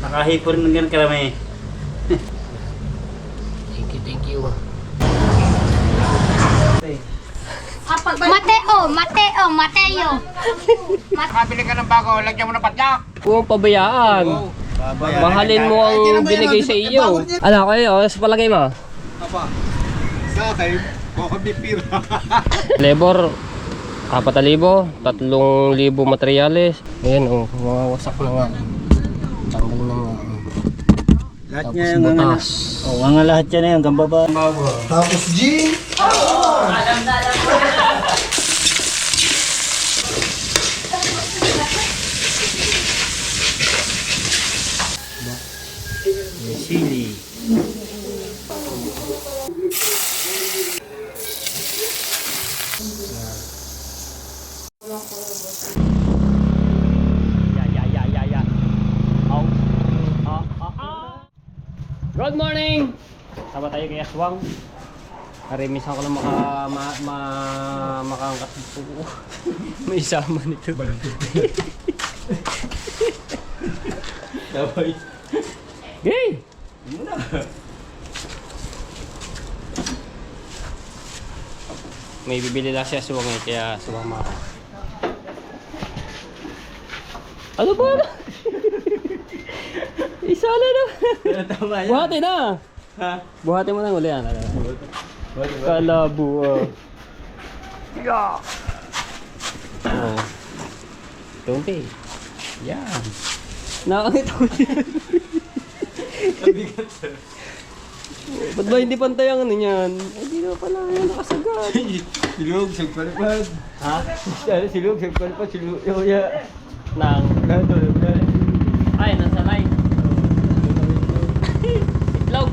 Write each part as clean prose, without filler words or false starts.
Nakahipo rin ng ganun karami. Thank you. Mateo. Makabili ka ng bago, lagyan mo ng padyak. Huwag pabayaan. Mahalin mo ang binigay sa iyo. Ano kayo? Sa palagay mo? Apa? Sa akin, bukabipira. Labor, 4,000, 3,000 materyales. Ayan o, mawawasak na nga. Tanggal na nga. Lahat Tapos niya yung butas. mga lahat yan yung gambaba. Tapos G. Sili. Good morning! Tama tayo kay Aswang. Karimisan ko lang makaangkat po. May isama nito. Sabay. Hey! May bibili lang si Aswang eh, kaya sumama ako. Ano ba? Isa na na. Tama yan. Buhati na. Ha? Buhati mo na uli yan. Kalabo. Yeah. Oh. Tumpi. Yan. Nakakita ko yan. Kabigat sir. Ba't ba hindi pantay ang ano niyan? Hindi na pala yan nakasagad. Silog, sagpalipad. Ha? Silog, sagpalipad, silog. Yoya. Nang. Ay, nasa line. Itlog.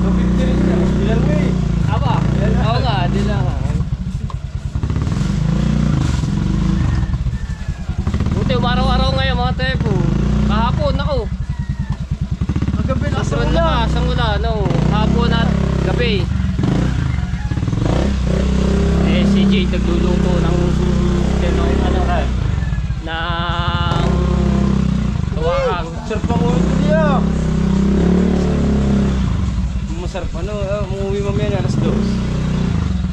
Mabibili siya. Ilang way. Aba. Oo nga, di lang. Buti umaraw-araw ngayon mga tepo. Kahapon ako. Magabi na Asron na, sangula, no. Hapon at gabi. Eh, si Jay nagluluto ng ng tuwakang. Sarap ang ulit niya. Masarap ano, umuwi mamaya na alas 2.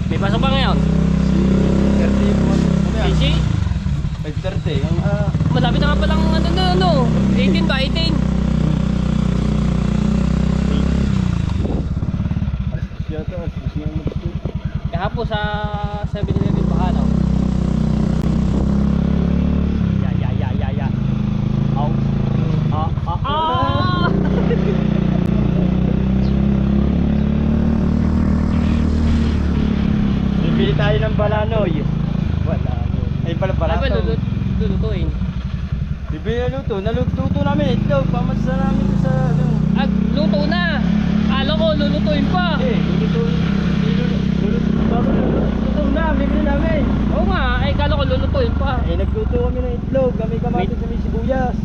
May pasok ba ngayon? 30 yung mamaya. Si 5:30. Ang malapit na nga palang ano, 18 ba? 18? Kahapon sa 7-Eleven pa ano? Ya. Au. bibili tayo ng balanoy. Balanoy. Ay pala Ay ba balato. lulutuin? Bibili na luto. Naluto namin itlog. Pamasa namin sa ano. Ah, luto na! Alam ko, lulutuin pa! Luto na. Bibili namin. Oo nga, ay kala ko lulutuin pa. Nagluto kami ng itlog. Kami kamatis kami sibuyas.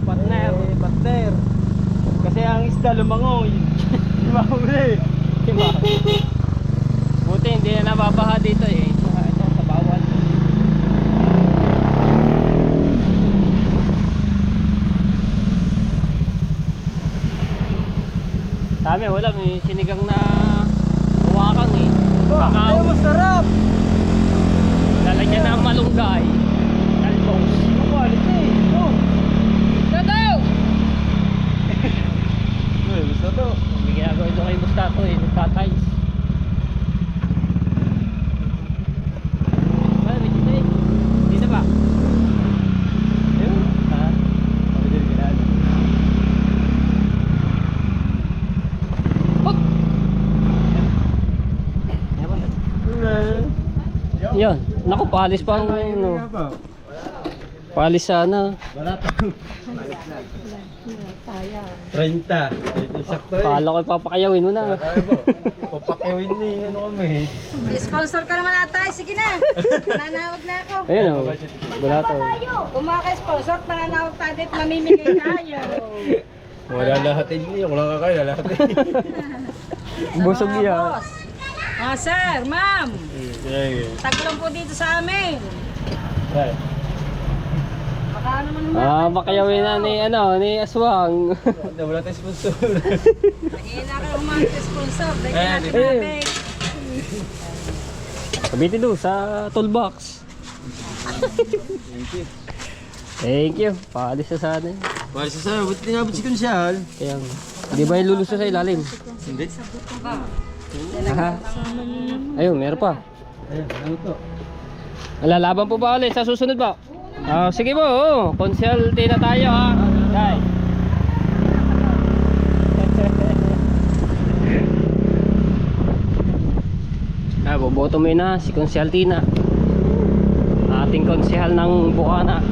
Partner. Partner. Kasi ang isda lumangoy. Di ba uli? Diba? Buti hindi na nababaha dito eh. Ito sa bawal. Dami, wala. May sinigang na huwakang eh. Kakao. Masarap. Lalagyan ng malunggay. Talbos. Ang quality. Tadaw! Gusto to. May ginagawa ito kay Bustato eh. Nagtatay. Wala, may dito eh. Dito ba? Ayun. Ha? Sabi din ginaan. Hop! Yan. Naku, paalis pa ang ano. Paalis sana. Wala to. 30. Sakto eh. Paala ko ipapakayawin mo na. Papakiwin ni ano kami. Sponsor ka naman atay. Sige na. Nanawag na ako. Ayun o. Wala to. Kung maka-sponsor, nananawag tayo dito. Mamimigay tayo. Wala lahat hindi. Ako lang kakain. Lahat eh. Busog niya. Boss. Sir, ma'am. Taglang po dito sa amin. Baka naman Makayawin na ni Aswang. Wala tayong sponsor. Mahina ka ng mga sponsor. Dahil natin natin. Kabitin doon sa toolbox. Thank you. Paalis na sana. Para sa sa'yo, ba't tinabot si Kunsyal? Kaya, di ba yung luluso sa ilalim? Hindi. Aha. Ayun, meron pa. Ayun, ano to? Lalaban po ba ulit sa susunod ba? Sige po, konsulti na tayo ha. Guys. Boboto mo na si Konsehal Tina. Ating konsehal ng Bukana.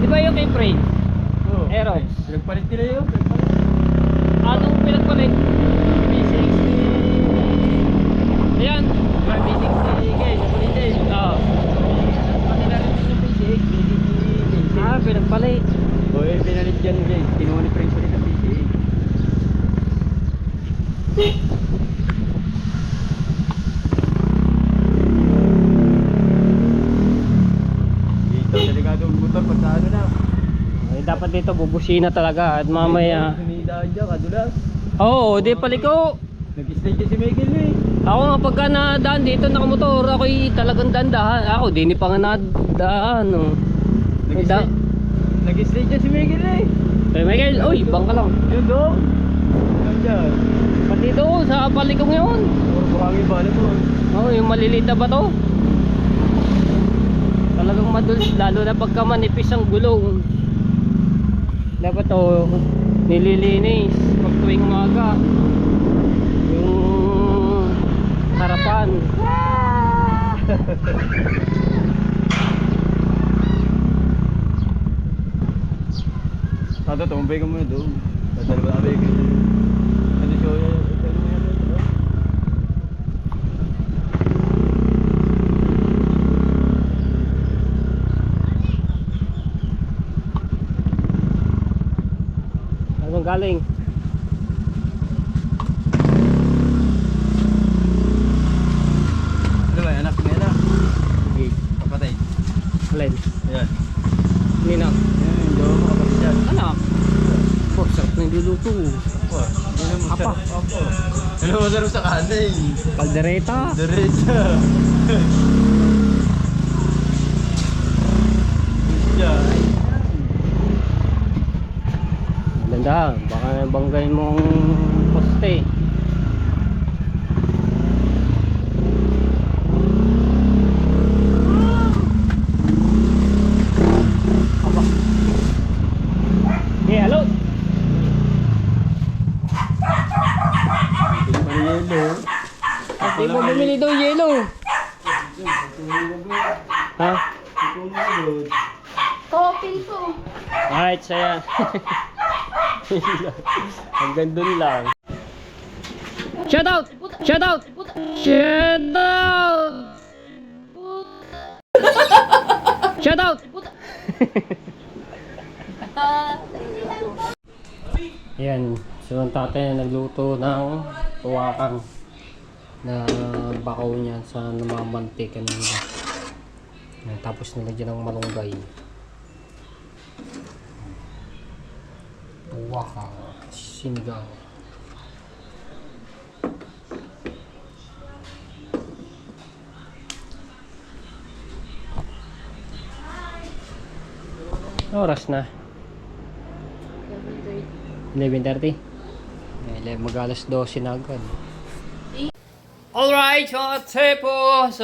Di ba yung kay Frame? Aerox. Pinagpalit nila yun. Anong pinagpalit? B60. Ayan. B60 guys, nakulit din. Oo. Kanila rin yung B6. Pinagpalit. Boy, pinalit dyan guys. Kinuha ni Prince ulit ang B6. Dito, delikado ang motor pagka ano na. Dapat dito bubusina talaga at mamaya. Sumidaan dyan, kadulas. Oo, di paliko. Nag-stage si Michael eh. Ako nga pagka nadaan dito nakamotor, ako'y talagang dandahan. Ako, di ni pa nga nadaan. Oh. Nag-stage si Michael eh. Hey Michael, uy, bangka lang. Yun doon. Yan dyan. Pati doon, sa palikong yun. Puro buhangin ba na po? Oo, yung maliliit na bato. Talagang madulas, lalo na pagka manipis ang gulong. Dapat to, nililinis pag tuwing umaga. Yung harapan. Tato, tumbay ka muna doon. Tatal ba abay ka? Ano siya? Ano yan? Anong galing? Ano ba? Anak, may anak. Okay. Kapatay. Alin? Ayan. Ninang. Ayan, daw mga kapatid dyan. Anak. Oh, sarap na yung niluto. Opo. Ano mo Apa? Opo. Ano mo sarap sa kanin? Kaldereta. Diretso. Diyan. Ganda, baka banggain mong poste. Aba. Hey, hello. Ito pa rin yelo. Hindi mo bumili daw yelo. Ha? Kopil ko. Alright, saya. Hanggang dun lang. Shout out! Shout out! Shout out! Shout out! Yan, so ang tatay na nagluto ng tuwakang na bakaw niya sa namamantik kanina. Tapos nilagyan ng malunggay. Tuwakang sinigang. Oras na 11:30. Mag-alas 12 na agad. Alright, so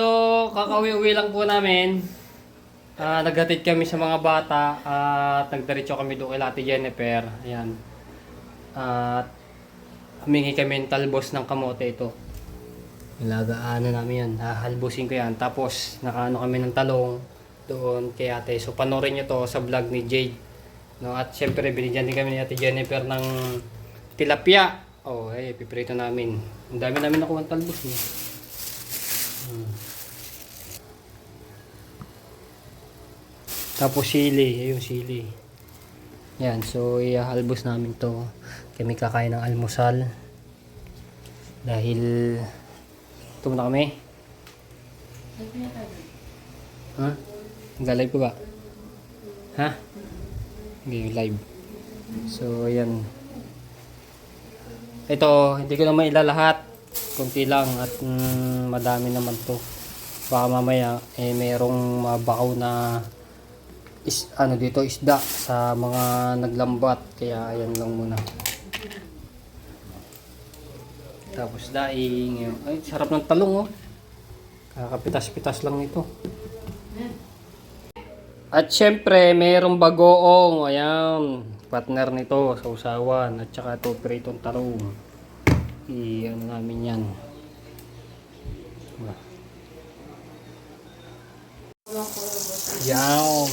kakauwi-uwi lang po namin. Naghatid kami sa mga bata at nagdiretso kami doon kay Ate Jennifer. Ayan. At humingi kami ng talbos ng kamote ito. Ilagaan na namin yan. Halbusin ko yan. Tapos nakaano kami ng talong doon kay ate. So panoorin nyo to sa vlog ni Jade. No, at syempre binigyan din kami ni Ate Jennifer ng tilapia. Oh, piprito namin. Ang dami namin nakuha ng talbos niya. Tapos sili, ayun sili. Yan, so ihalbos namin to. Kami kakain ng almusal. Dahil ito muna kami. Ha? Nag-live ko ba? Ha? Hindi live. So, ayan. Ito, hindi ko naman ilalahat. Kunti lang at madami naman to. Baka mamaya, mayroong mabakaw na dito, isda sa mga naglambat. Kaya, ayan lang muna. Tapos daing. Ay, sarap ng talong, oh. Kakapitas-pitas lang ito. At syempre, mayroong bagoong. Ayan, partner nito sa usawan. At saka ito, pritong talong. Ano namin yan. Yan.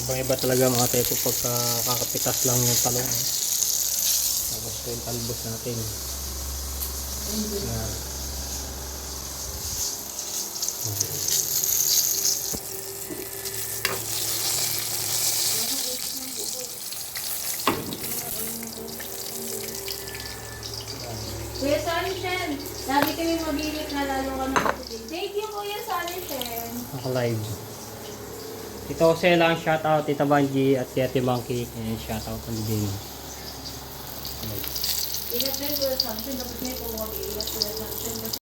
Ibang-iba talaga mga teso pagka kakapitas lang yung talong. Tapos ito yung talbos natin. Yan. Kuya Sunshine, lagi kami mabilit na lalo ka ng positive. Thank you, Kuya Sunshine. Naka-live. Ito kasi lang shoutout Tita Banji at Ate Monkey. And shoutout on din. Ingat din, Kuya Sunshine. Dapat niya ito mag-iingat, Kuya Sunshine.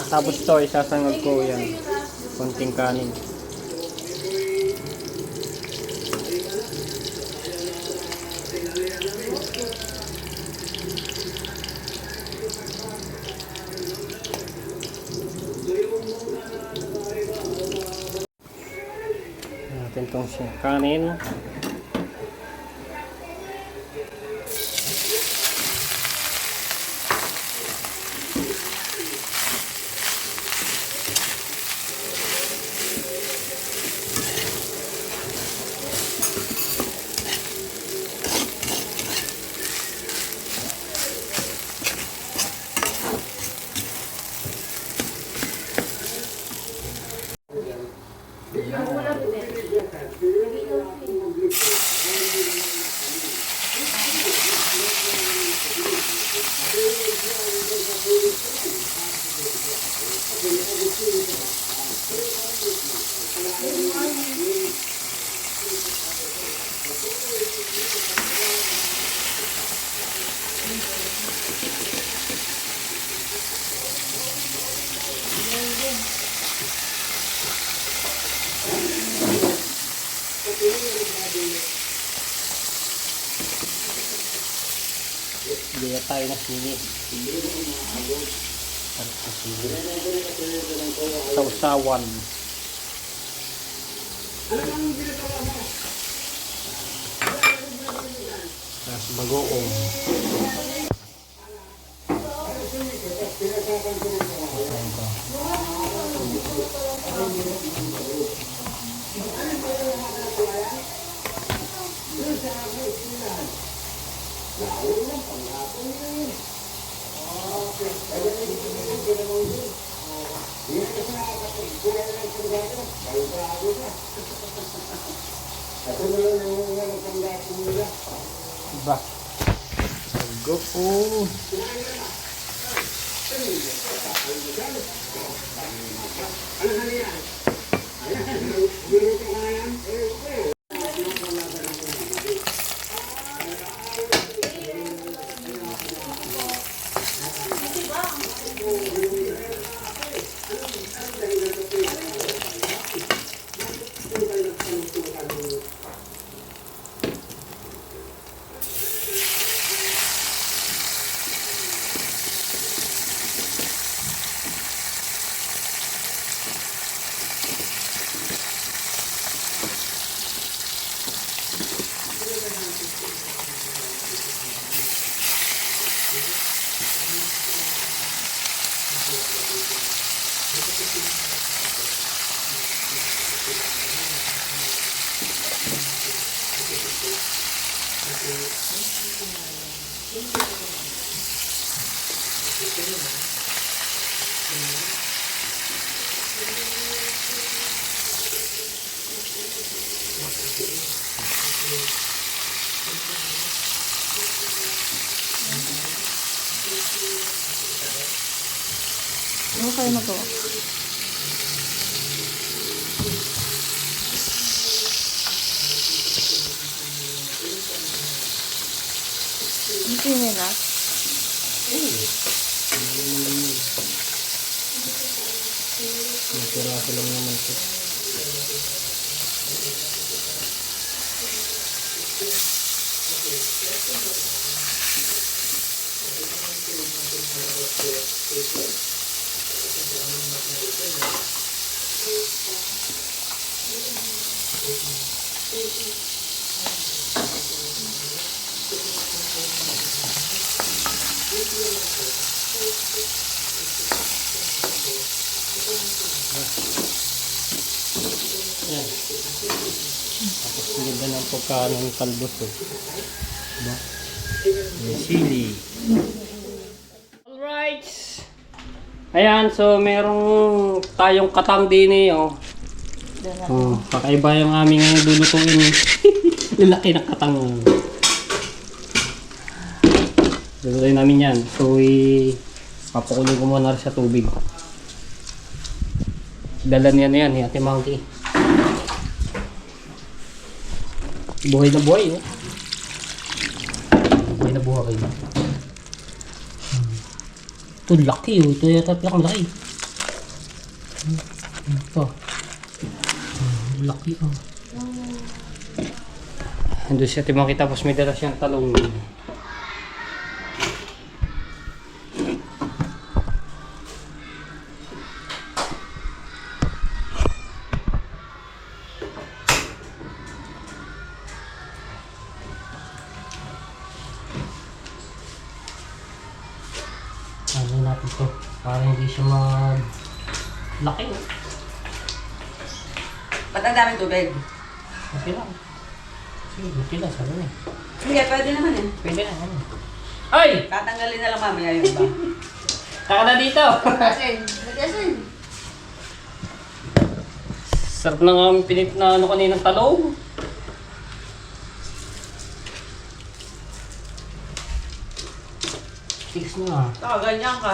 Tapos ito, isasangag ko yan. Konting kanin. Natin itong kanin. Hindi na tayo na sili. Sausawan. Tapos bagoong. Diba? Bagoong. Ano kayo magawa? Ito yun nila. Piraso lang naman ito. Yan. Tapos ganda ng pagkaan ng talbos ko. Diba? May sili. Alright! Ayan, so merong tayong katang din eh, oh. Oh, kakaiba yung aming lulutuin eh. Lalaki ng katang. Lulutuin namin yan. So, papakuloy ko muna rin sa tubig. Dala niya na yan, eh, Ate Mountie. Buhay na buhay, oh. Buhay na buhay. Ito, laki, oh. Ito yata malaki. Ito. Laki, oh. Andun siya, Ate Mountie, tapos may dala siyang talong. Ano natin to para hindi siya laki, oh. Ba't ang daming tubig? Okay lang. Sige, okay lang, sabi na eh. Sige, pwede naman eh. Pwede na, ano. Ay! Tatanggalin na lang mamaya yung iba. Taka na dito! Asin. Asin. Sarap na nga ang pinit na ano kaninang talong. Tigas na. Ganyan ka.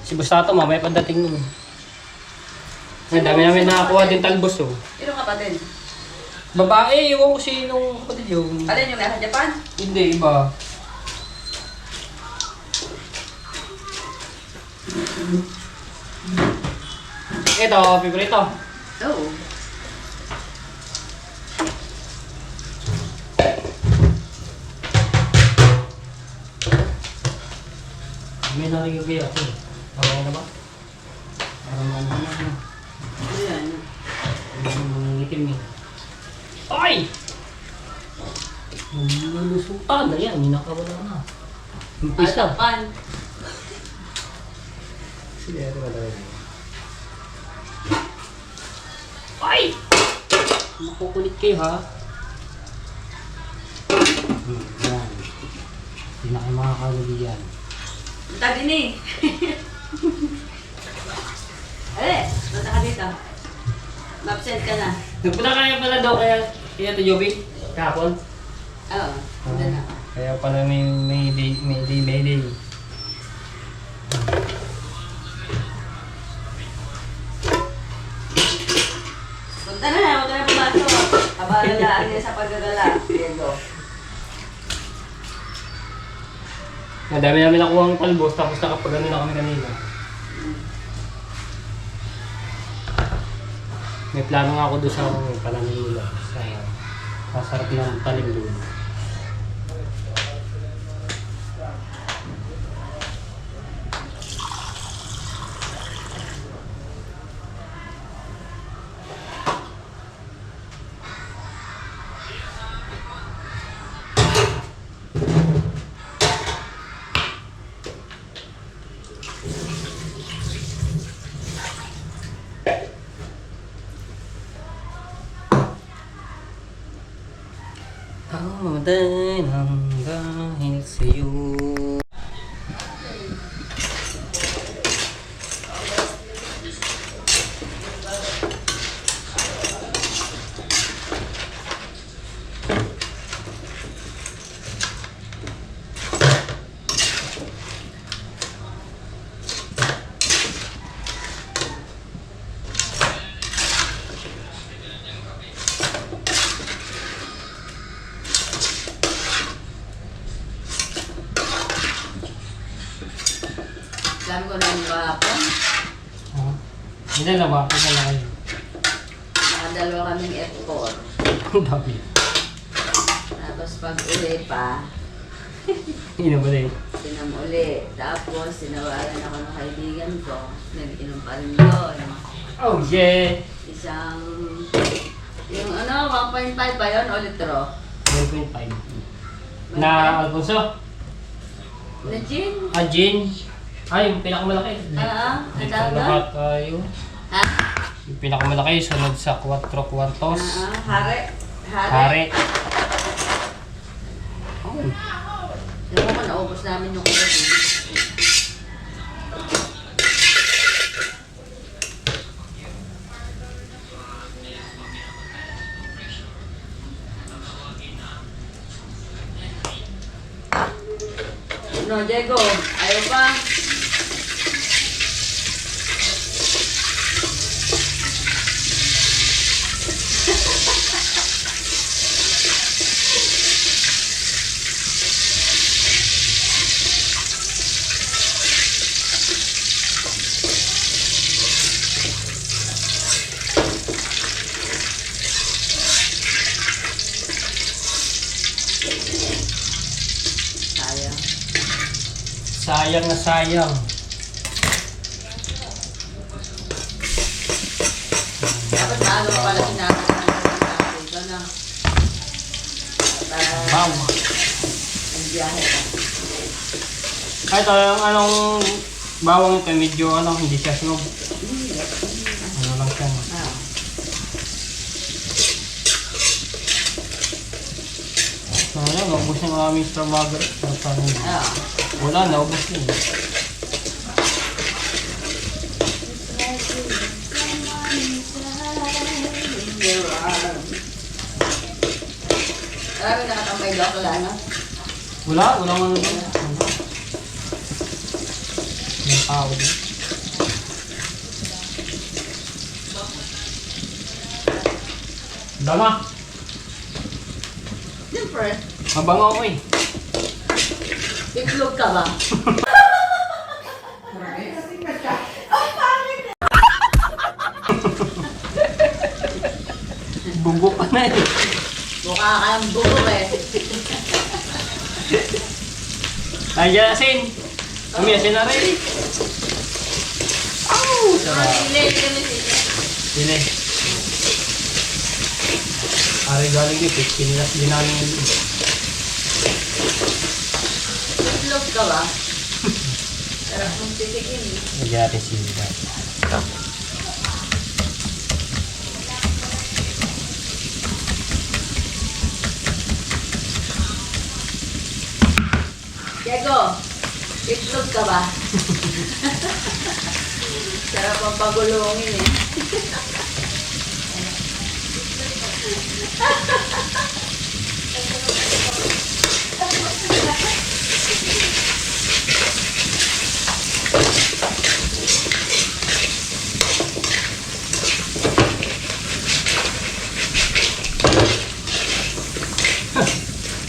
Si Bustato, mamaya pagdating nun. Ang dami namin nakakuha din talbos, oh. Sino kapatid? Babae, iwan ko sinong kapatid yung... Alin yung nasa Japan? Hindi, iba. Ito, favorito. Oo. May nakikigay ako. Okay na ba? Parang ano na. Ayan. Nangingitim eh. Ay! Lulusutan na yan. Minakawala na. Umpisa. Japan. Sige, ito ba talaga? Ay! Makukulit kayo ha. Yan. Hindi na kayo makakalubi yan. Tagi ni. Basta ka dito. Ma-absent ka na. Nagpunta kaya pala daw kaya Ito Joby? Kahapon? Oo. Doon na. Kaya pala may day. Punta na. Huwag ka na pumasok. Kabalalaan niya sa paggagala. Diego. Madami namin nakuha ang talbos tapos nakapagano na kami kanina. May plano nga ako doon sa pananim nila. Sa sarap ng talim doon. Mamamatay ng dahil sa'yo. Sabi ko lang ba ako? Ilan na ba? Ilan na kayo? Nakadalawa kaming F4. Ang dami. Tapos pag uli pa, Ina ba na yun? sinam uli. Tapos sinawalan ako ng kaibigan ko. Nag-inom pa rin yun. Oh yeah! Isang, yung ano, 1.5 ba yun o litro? 1.5. Na Alfonso? Na gin? Ah, gin? Ay, yung pinakamalaki. Ang Dito tawag? lahat tayo. Ha? Yung pinakamalaki, sunod sa 4 kwartos. Hare. Hare. Oh. Alam mo ko, naubos namin yung kulot. No, Diego, ayaw pa. Sayang. Sayang na sayang. Dapat maaga pa pala sinabi ko dito na. Para Wow. nagbiyahe ka. Kahit yung anong bawang ito, medyo hindi siya snog. Ano lang siya. No? Ah. Sayang, naubos yung aming strawberry. Ah. Wala, naubos yun. Marami nakatambay daw wala na. Wala ano doon. May tao doon. Dama, Siyempre, mabango ako eh. itlog ka ba? Bugo ka na eh. Mukha kang bubok eh. Nandiyan asin. Kami asin na rin. Sarap. Sili. Ari galing dito, pinilas din namin yun. Itlog ka ba? Sarap mong titikin. Lagyan natin sili na. Diego, itlog ka ba? Sarap ang pagulungin eh.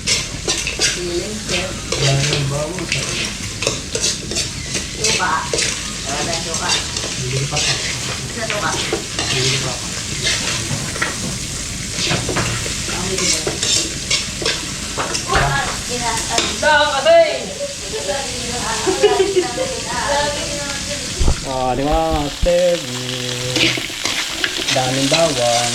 Feeling chef. Yan yung bago. Suka. Wala tayong suka. Bili pa ka. Sa suka. Bili pa ka. Ang hindi ba? Dahil kasi! Di ba? Daming bawang.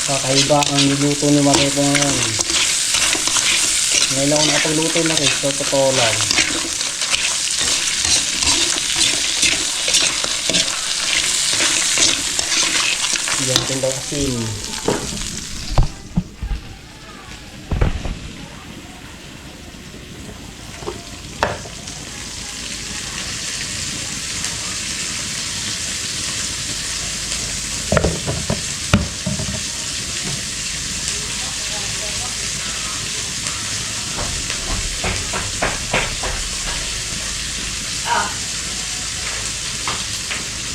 Kakaiba ang niluto ni Marito ngayon. Ngayon ako nakapagluto na rin. So, totoo lang. Asin.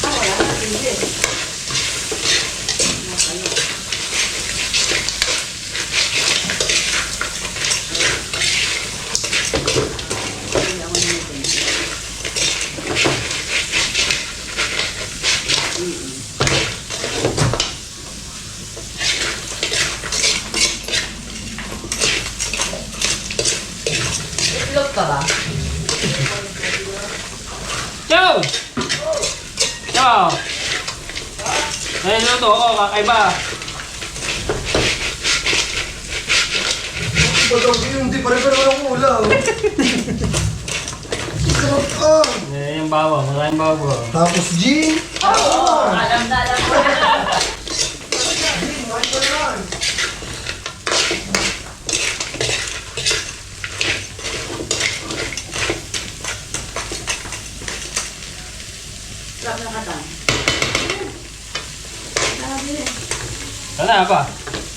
Wala na, hindi. Itlog ka ba? Ciao! Ciao! Ayun na to, oo, kakaiba. Hindi pa rin walang ulam. Sarap ah. Eh, yung bawang, maraming bawang. Tapos G. Oo, alam na alam ko. Sarap na katang. Sana pa?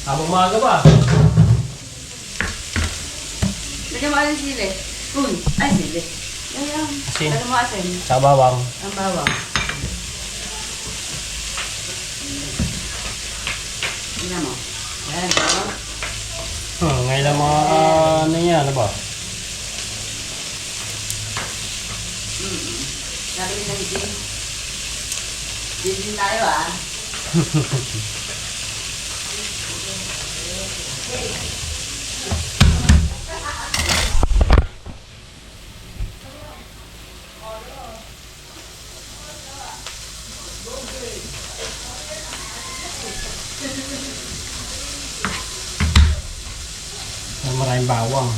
Habang maaga pa. Lagyan mo alam sili. Uy, ay sili. Ayan. Asin. Lagyan mo asin. Sa bawang. Ang bawang. Tingnan mo. Ayan, bawang. Ngayon lang mga ano yan, ano ba? Sabi ni Sandy. Din tayo ah. Maraming bawang.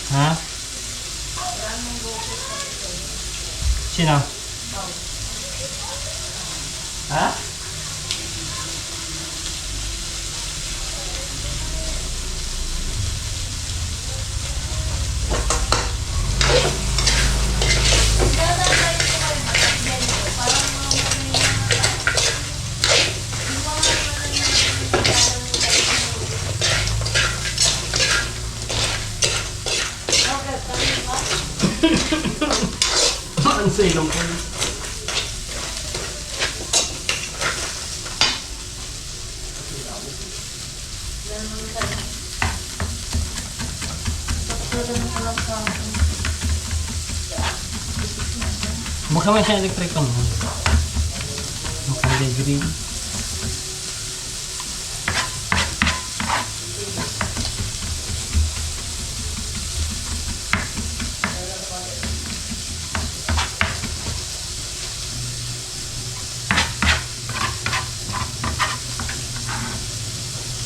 Ha? Sino? Ha? Ang silong po. Buksan mo siya electric pan. Mukhang green.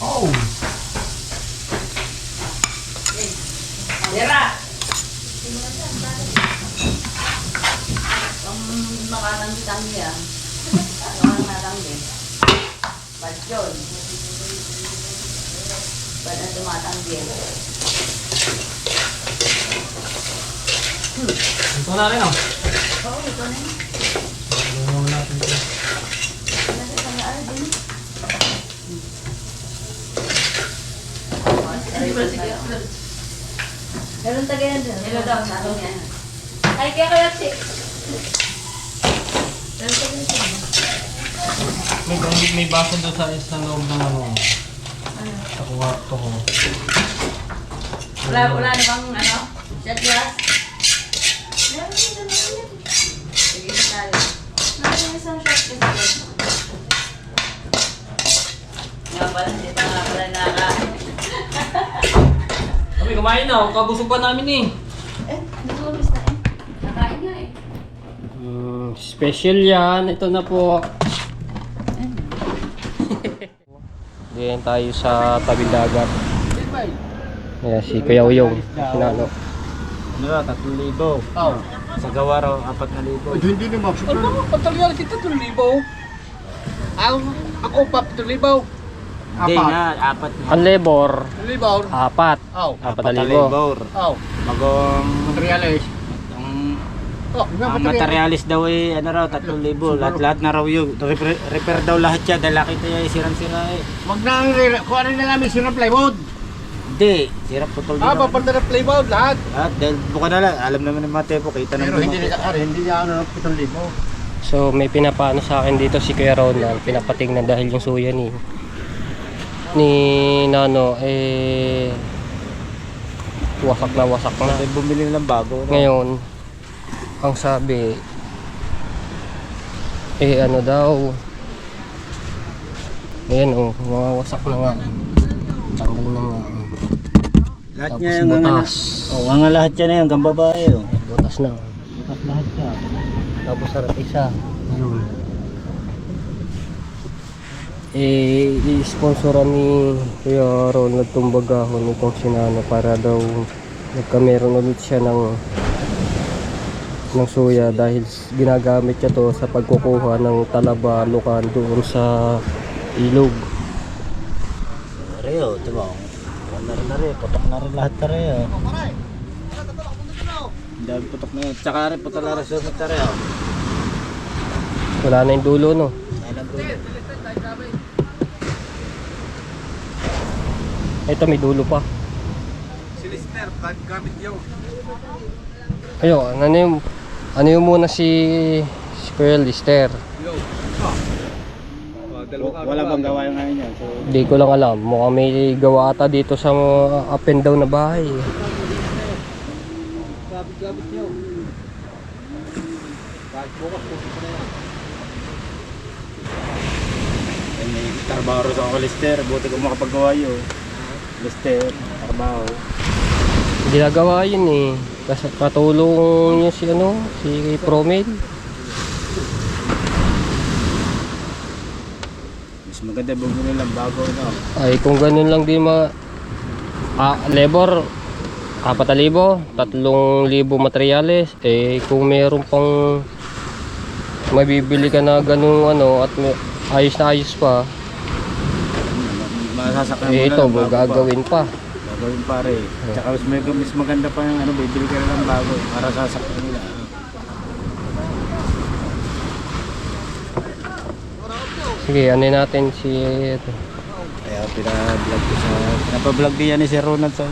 Oh! Tira! Ang makatanggi-tanggi ah. Ang matanggi. Ba't yun? Ba't na tumatanggi? Ito na rin oh. Oo, ito na yun. Tulungan natin ito. Nasa tangaan din. Meron taga yan dyan. Hello daw, sa akin yan. Ay, kaya kaya si... Meron taga yan dyan. May baso doon sa loob ng ano. Sa kwarto ko. Wala na bang ano? Shot glass? Meron din dyan. Sige na tayo. Meron isang shot kasi. Nga pala, hindi pa nga pala nakakain. Kami kumain na, kabusog pa namin eh. Eh, nag-umis na eh. Nakain nga eh. Special yan, ito na po. Diyan tayo sa tabing dagat. Ayan, si Kuya Uyong. Sinano. Ano raw, 3,000. Oh. Sa gawa raw, 4,000. Hindi naman. Pagtalyan kita 3,000. Ako pa 3,000. Hindi nga, 4 na. Ang labor, 3,000. 4. Oh. 4,000. Oh. Magong Materialis. Oh, ang materialis daw eh, ano raw, 3,000. Lahat na raw yun. Repair daw lahat siya dahil nakita niya sirang-sira eh. Wag na kung ano na namin sila plywood. Hindi, sirap putol din. Papunta na plywood lahat. Lahat, dahil buka na lang. Alam naman ng mga tepo, kita Pero naman. hindi niya ano ng 7,000. So may pinapano sa akin dito si Kuya Ronald, pinapatingnan dahil yung suya ni Nano wasak na. Dahil bumili lang bago. Ngayon, ang sabi ano daw, ayan mawawasak na nga, tanggal na nga. Lahat Tapos niya yung butas. nga lahat yan na yun, hanggang babae oh. Butas na. Bukas lahat siya. Tapos harap isa. Yun. I-sponsoran ni Kuya Ronald Tumbagahon itong sinano para daw nagkameron ulit siya ng suya dahil ginagamit niya to sa pagkukuha ng talaba lukan doon sa ilog. Reo, diba? Wala rin na rin, putok na rin lahat na rin oh. Ang dami putok na yun. Tsaka rin putok na rin sunod na rin oh. Wala na yung dulo, no? Ito may dulo pa. Si Lister, gamit yun. Ayo, ano yung muna si Kuya Lister? Wala bang gawa yung ngayon yan? So, Hindi ko lang alam. Mukhang may gawa ata dito sa up and down na bahay. Gamit yun. Kahit bukas po na yan. may trabaho rin sa Lister. Buti kung makapagawa yun. Lister, trabaho. Ginagawa yun eh. Kasi katulong niya si Promel. Mas maganda bumili lang bago no. Ay kung ganun lang din labor 4,000, 3,000 materyales, kung meron pang mabibili ka na ganung at ayos na ayos pa, Masasakyan mo ito na lang bago gagawin pa. Gagawin pa rin. Tsaka mas maganda pa yung bibili ka na lang bago para sasakyan nila. Sige, ano natin si ito. Kaya pinapablog din yan ni Sir Ronald sa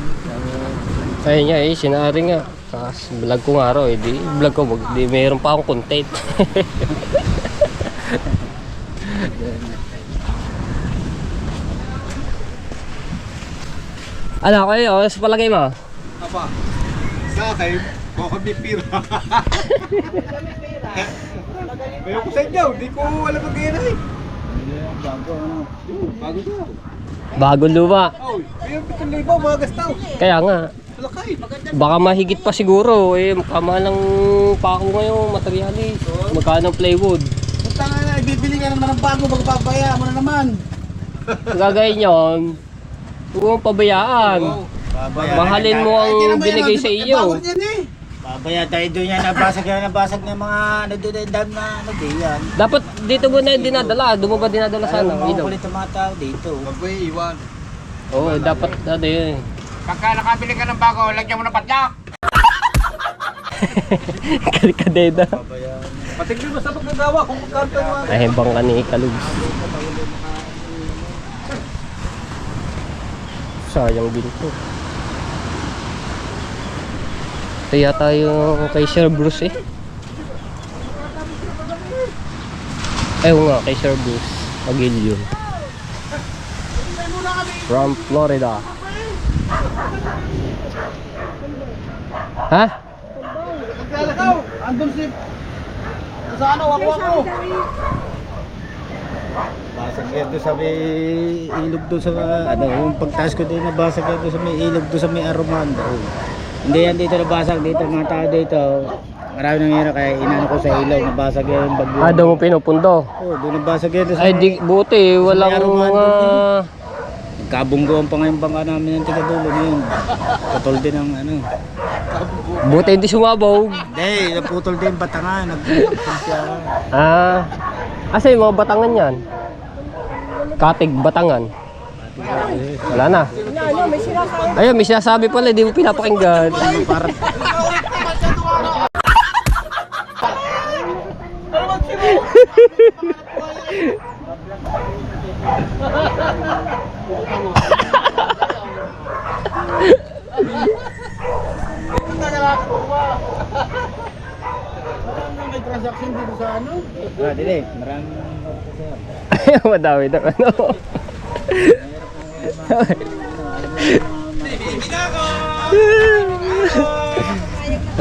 Ayun nga sinari nga. Kasi vlog ko nga raw di vlog ko, di meron pa akong content. Ano kayo, sa palagay mo? Apa? Sa akin, kami pira. Bayo ko sa inyo, di ko alam ang ganyan eh. Bago daw. Bagong luma. Oh, yung 7,000 mga gastaw. Kaya nga, Malakay. baka mahigit pa siguro. Kamalang pa ako ngayong materialis. Magkano ang plywood? Punta nga na, bibili ka naman ng bago, magpapaya mo na naman. Gagayin yun. Huwag mong pabayaan. Mahalin mo ang binigay sa iyo. Bakit yan eh? Babaya tayo doon yan, nabasag ng mga nadudendam na nagdiyan. Dapat dito mo na dinadala. Doon mo ba dinadala sana? Mga Ilaw. kulit ang mga tao dito. Baboy, iwan. Oo, dapat ano yun. Pagka nakabili ka ng bago, lagyan mo ng padlock. Kadeda. Patigil mo sa pagkagawa kung magkanta yung mga... Ay, bang ka ni Kalubs. Sayang din to. Ito yata yung kay Sir Bruce eh. Ayaw nga, kay Sir Bruce Pagilyon from Florida. Ha? Naglalakaw! Andun si... Sa ano, wako-wako. Basag yan doon sa may ilog doon sa yung pagtaas ko din nabasag yan doon sa may ilog doon sa may Aromando. Hindi yan dito nabasag dito mga tao dito. Marami nangyari kaya inano ko sa ilaw nabasag yan yung bagyo. Doon mo pinupundo. Oo, doon nabasag yan doon sa Ay, di, buti. Walang Aromando mga... Nagkabungguan pa ngayon bangka namin ng tigadulo ngayon. Putol din ang ano. Buti hindi sumabaw. Hindi, naputol din batangan. Nagputol siya. Asa yung mga batangan yan? Katig batangan. Wala na. Ayun, may sinasabi pala, hindi mo pinapakinggan. Parang May transaction dito sa ano? dili, maraming Ayun, madami daw. Ano?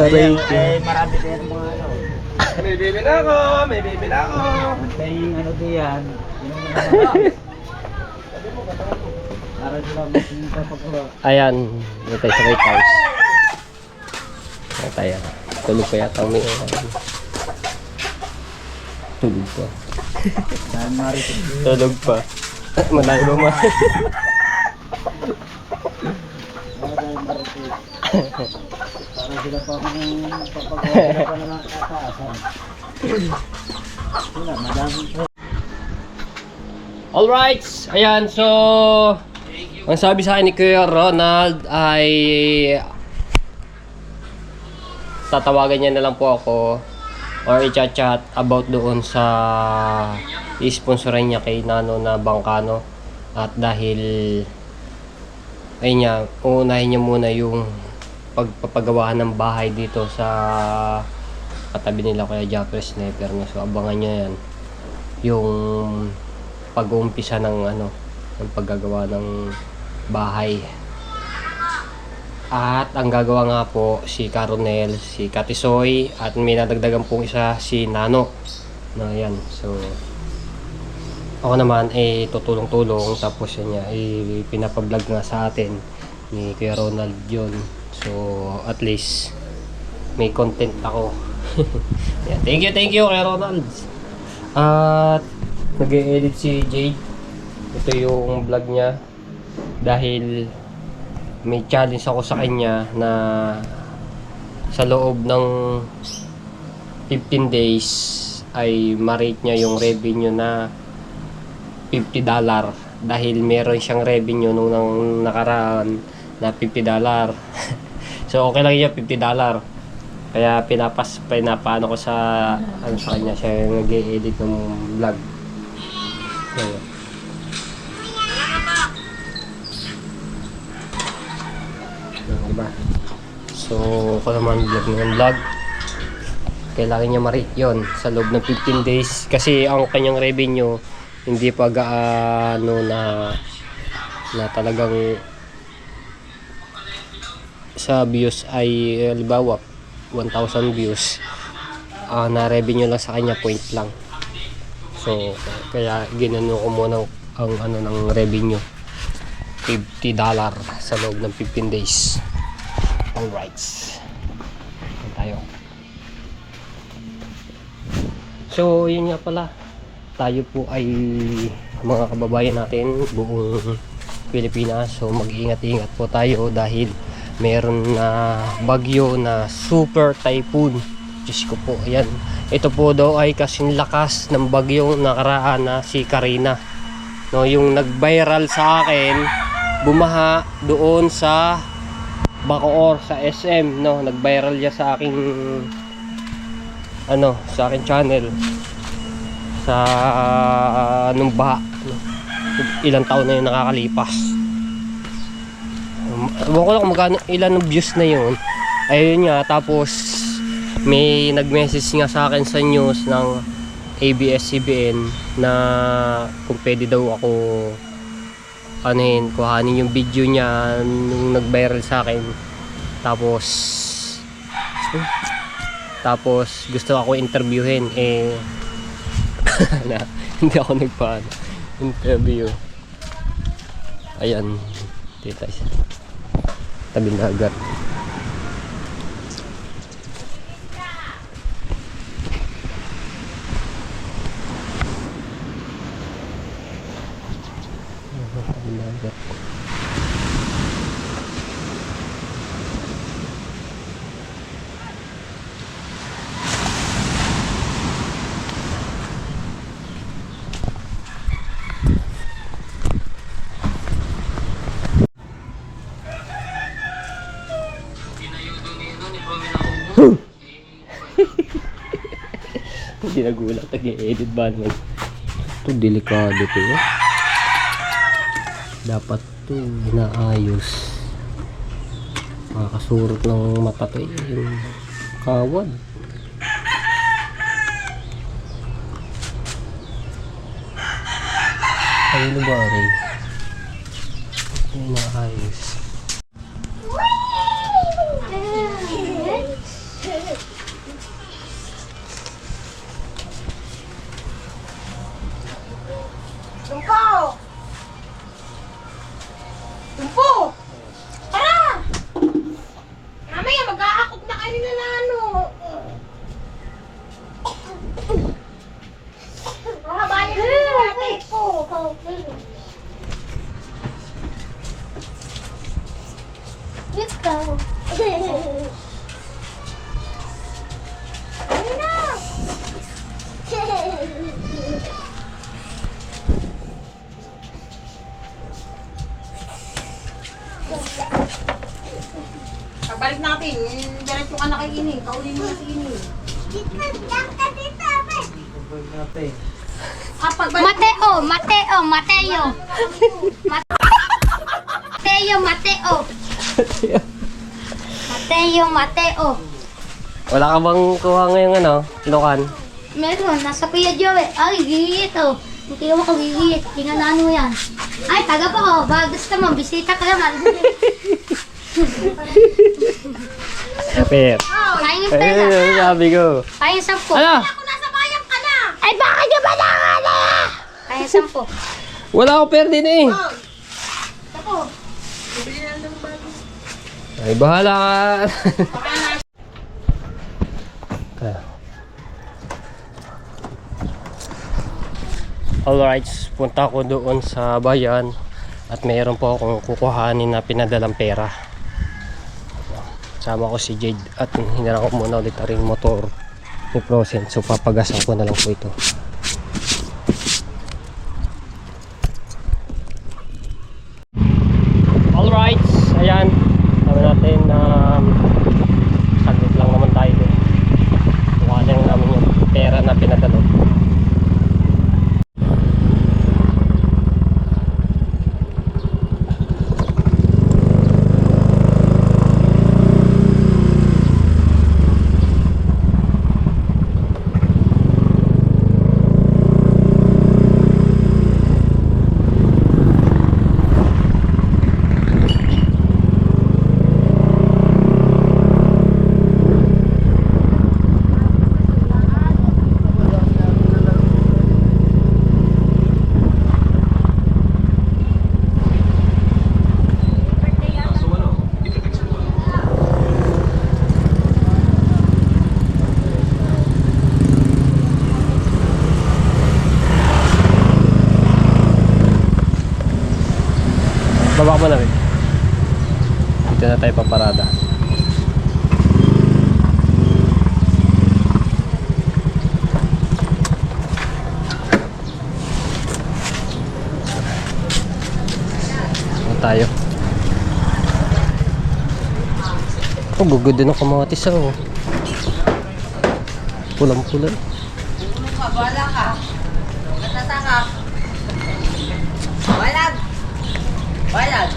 Aray ko. marami din mga ano. May bibili ako! May bibili ako! May ano diyan. Para sila magpapagawa. Ayan, dito tayo sa White House. Ayan tayo. Tulog pa yata may tulog pa. Dahil marito. Tulog pa. Malayo ba ma? Dahil marito. Para sila pa kung papagawa pa naman kataasan. Wala, madami. Alright, ayan, so ang sabi sa akin ni Kuya Ronald ay tatawagan niya na lang po ako or i-chat about doon sa i-sponsorin niya kay Nano na bangkano. At dahil ayun niya, uunahin niya muna yung pagpapagawa ng bahay dito sa katabi nila kaya Jeffrey Sniper na. So abangan niya yan yung pag-uumpisa ng ano, ng paggagawa ng bahay. At ang gagawa nga po si Caronel, si Katisoy, at may nadagdagan pong isa si Nano. No, yan. So ako naman ay tutulong-tulong, tapos yun niya ay pinapablog nga sa atin ni Kuya Ronald yun. So at least may content ako. Yeah, thank you Kuya Ronald. At nag-e-edit si Jade. Ito yung vlog niya dahil may challenge ako sa kanya na sa loob ng 15 days ay ma-rate niya yung revenue na $50 dahil meron siyang revenue nung nakaraan na $50. So okay lang yun, $50. Kaya pinapaano ko sa ano sa kanya, siya yung nag-e-edit ng vlog. Ayan. Diba? So ako naman vlog ng vlog. Kailangan niya ma-rate yun sa loob ng 15 days kasi ang kanyang revenue hindi pa gaano na talagang sa views ay halimbawa 1,000 views, na revenue lang sa kanya point lang. So kaya ginano ko muna ang ano ng revenue $50 sa loob ng 15 days. Alright, yan tayo. So yun nga pala, tayo po ay mga kababayan natin buong Pilipinas, so mag-ingat-ingat po tayo dahil meron na bagyo na super typhoon. Diyos ko po, ayan. Ito po daw ay kasing lakas ng bagyong nakaraan na si Karina. No, yung nag-viral sa akin, bumaha doon sa Bacoor, sa SM, no. Nag-viral niya sa aking ano, sa aking channel. Sa nung baha, no? Ilang taon na yung nakakalipas. Ewan ko lang kung magkano, ilan ng views na yun. Ayun nga, tapos may nag-message nga sa akin sa news ng ABS-CBN na kung pwede daw ako kuhanin yung video niya nung nag-viral sa akin. Tapos gusto ako interviewin, na hindi ako interview. Ayan, dito tayo tabing dagat. Binagat. Hindi nagulat, nag-i-edit ba naman? Ito, delikado to. Dapat to inaayos. Makakasurot ng mata to yung kawad. Ayun ba rin? Inaayos. Tumpo! Tumpo! Tara! Mamaya mag-aakot na kayo na ano. Makabayan na rin natin po. Let's go. Ano na? Pagbalik natin, diretso ka na kay Ini. Kaulin mo na si Ini. Mateo. Mateo. Mateo. Wala ka bang kuha ngayong ano? Ilokan? Meron, nasa Kuya Joey. Ay, gigit oh. Hindi mo ko gigit. Tingnan na ano yan. Ay, taga pa ko. Bagus ka man. Bisita ka naman. Per. Kain yung pera. Ay, sabi ko. Kain 10. Ano? Ako nasa bayan ka na. Ay, bakit ka ba na? Kain 10. Wala ako per din eh. Ako. Ay, bahala ka. Alright, punta ako doon sa bayan at mayroon po akong kukuhanin na pinadalang pera. Sama ko si Jade at hinarang ko muna ulit rin motor ni Frozen, so papagasan ko na lang po ito. Alright, ayan, sabi natin saglit lang naman tayo doon. Kuha lang namin yung pera na pinadalo. Baba mo na rin. Dito na tayo paparada. Ano tayo? Oh, gugod din ang kamatis oh. Pulang-pula. Wala ka. Natataka. Walag. Walag.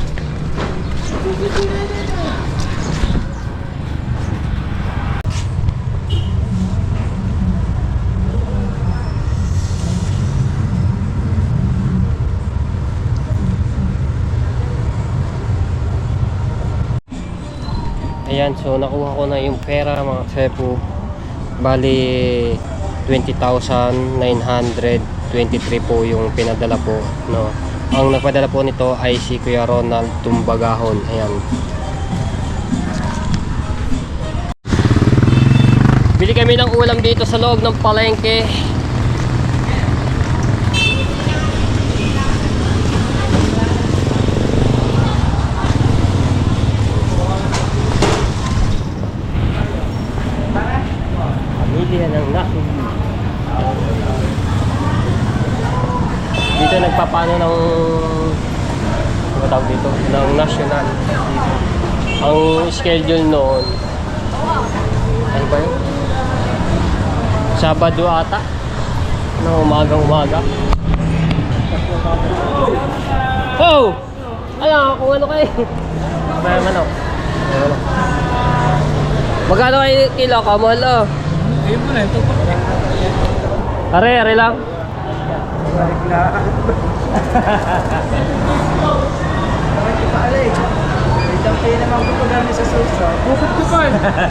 Ayan, so nakuha ko na yung pera mga sepo. Bali 20,923 po yung pinadala po, no. Ang nagpadala po nito ay si Kuya Ronald Tumbagahon. Ayan. Bili kami ng ulam dito sa loob ng palengke. ito yung nagpapano ng ano tawag dito, ng national dito. Ang schedule noon ano ba yun? Sabado ata na umaga. Oh! Ano kung ano kayo? May manok. Magkano kayo kilo ka? Mahal oh. Ayun mo na, ito pa. Are lang.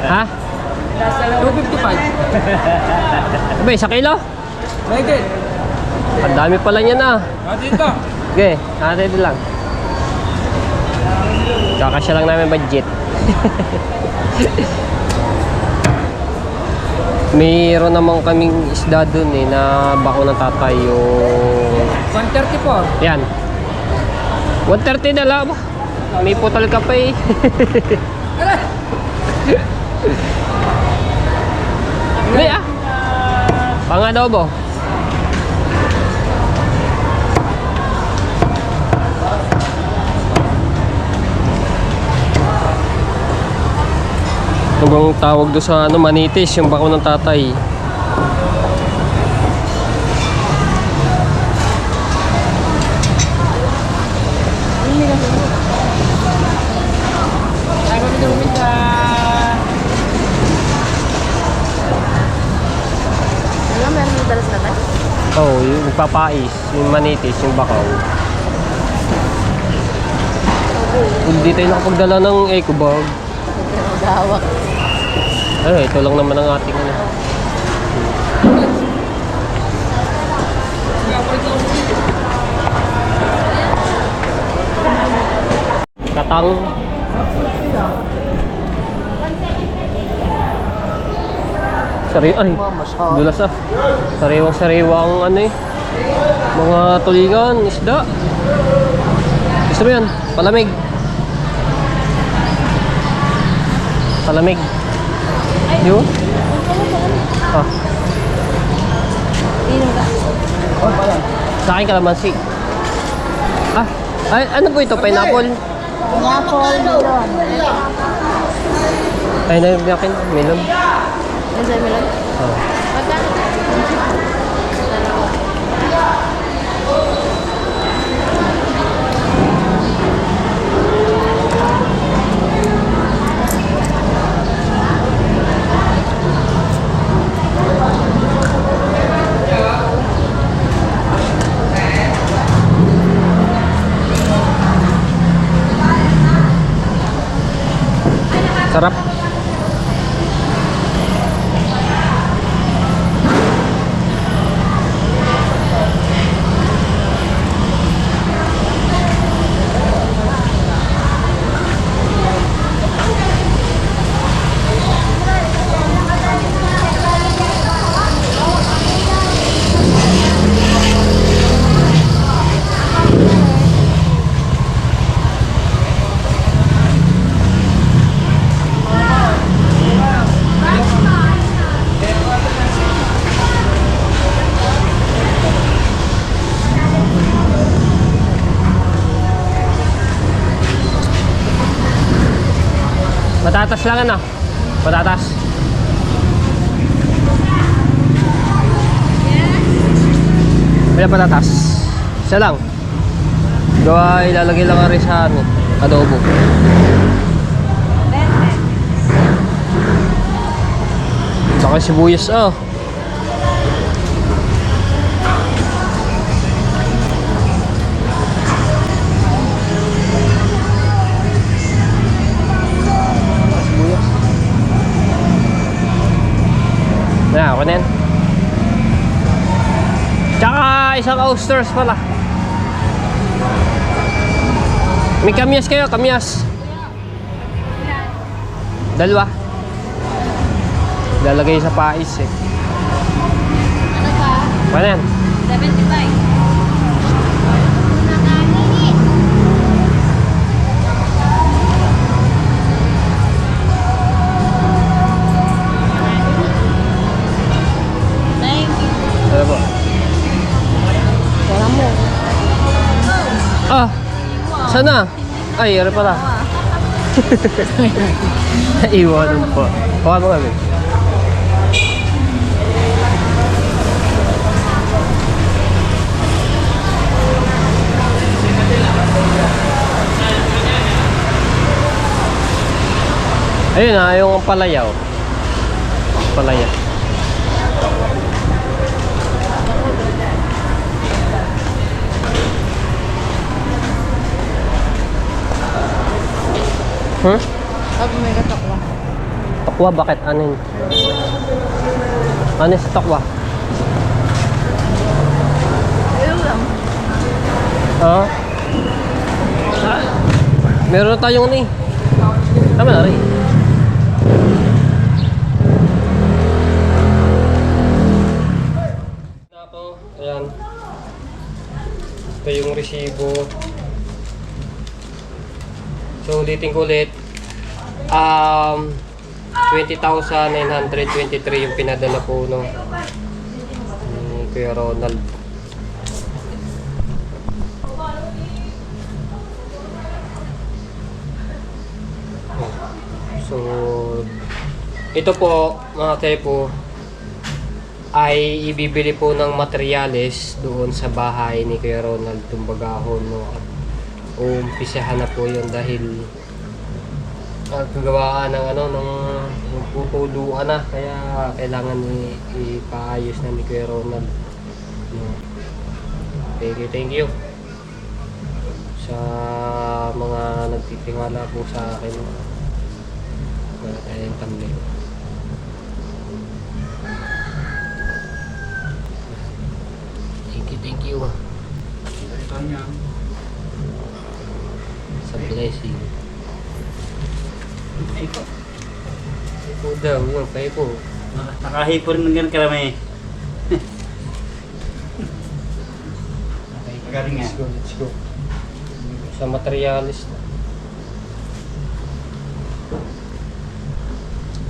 Ha? 255. Abay, sa kilo? Michael. Ang dami pala niya na. Dito. Okay, natin lang. Kakasya lang namin budget. Mayroon naman kaming isda dun eh na bako ng tatay yung 134. yan 130 na lang ba? May putal ka pa eh. Hindi ah pang adobo. Hanggang tawag doon sa ano, manitis, yung bako ng tatay. Oh, yung papais, yung manitis, yung bakaw. Hindi tayo nakapagdala ng eco bag. Eh, ito lang naman ang ating ano. Katang. Ay, dulas ah. Sariwang ano eh. Mga tulingan, isda. Gusto mo yan? Palamig. Palamig. Di ba? Ah. Sa akin kalamansi. Ah, ay, ano po ito? Pineapple? Pineapple, melon. Ay, nakin. Melon. Ano sa'yo, melon? Oh. Sarap. Patatas lang ano? Patatas. Wala patatas. Isa lang. Gawa ilalagay lang rin sa ano, adobo. Saka sibuyas oh. Na, ako na yan. Tsaka isang oysters pala. May kamyas kayo, kamyas. Dalawa. Lalagay sa pais eh. Ano pa? Ano yan? 75. Ano po? Wala mo. Ah, sana? Ay, ano pala? Naiwanan po. Baka mo kami. Ayun na, yung palayaw. Palaya. Huh? Sabi may katakwa. Tokwa, bakit? Ano yun? Ano sa tokwa? Ayaw lang. Ha? Meron na tayong ano eh. Tama na rin. Ito, ayan. Ito yung resibo. So ulitin ko ulit. 20,923 yung pinadala po no ni Kuya Ronald. So ito po mga tepo ay ibibili po ng materyales doon sa bahay ni Kuya Ronald Tumbagahon no. At umpisahan na po yun dahil gagawaan ng ano ng pupuluan na kaya kailangan ipaayos na ni Kuya Ronald. No. Thank you sa mga nagtitiwala po sa akin. Wala tayong thumbnail. Thank you. Sa blessing. Ipo daw, yung paipo. Nakahipo rin ng ganun karami. Magaling nga. Let's go. Sa materialis na.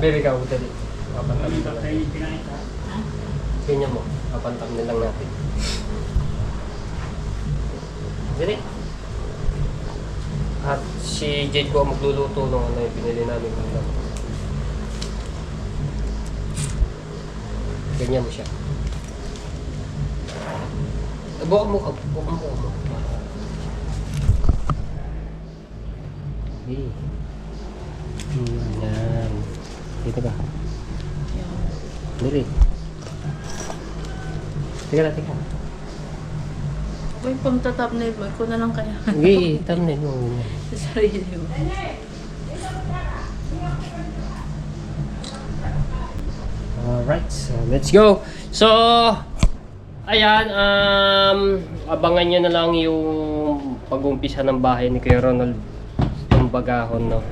Baby ka, dali. Kapantamin lang natin. Kanya mo, kapantamin lang natin. Dali. At si Jade po ang magluluto ng ano yung pinili namin ulam. Ganyan mo siya. Buka mo. Okay. Yan. Dito ka. Dali. Teka. Uy, pang-thumbnail mo. Ikaw na lang kaya. Hindi, thumbnail mo. Sa sarili mo. Alright, so let's go. So, ayan, abangan nyo na lang yung pag-umpisa ng bahay ni Kuya Ronald Tumbagahon, no?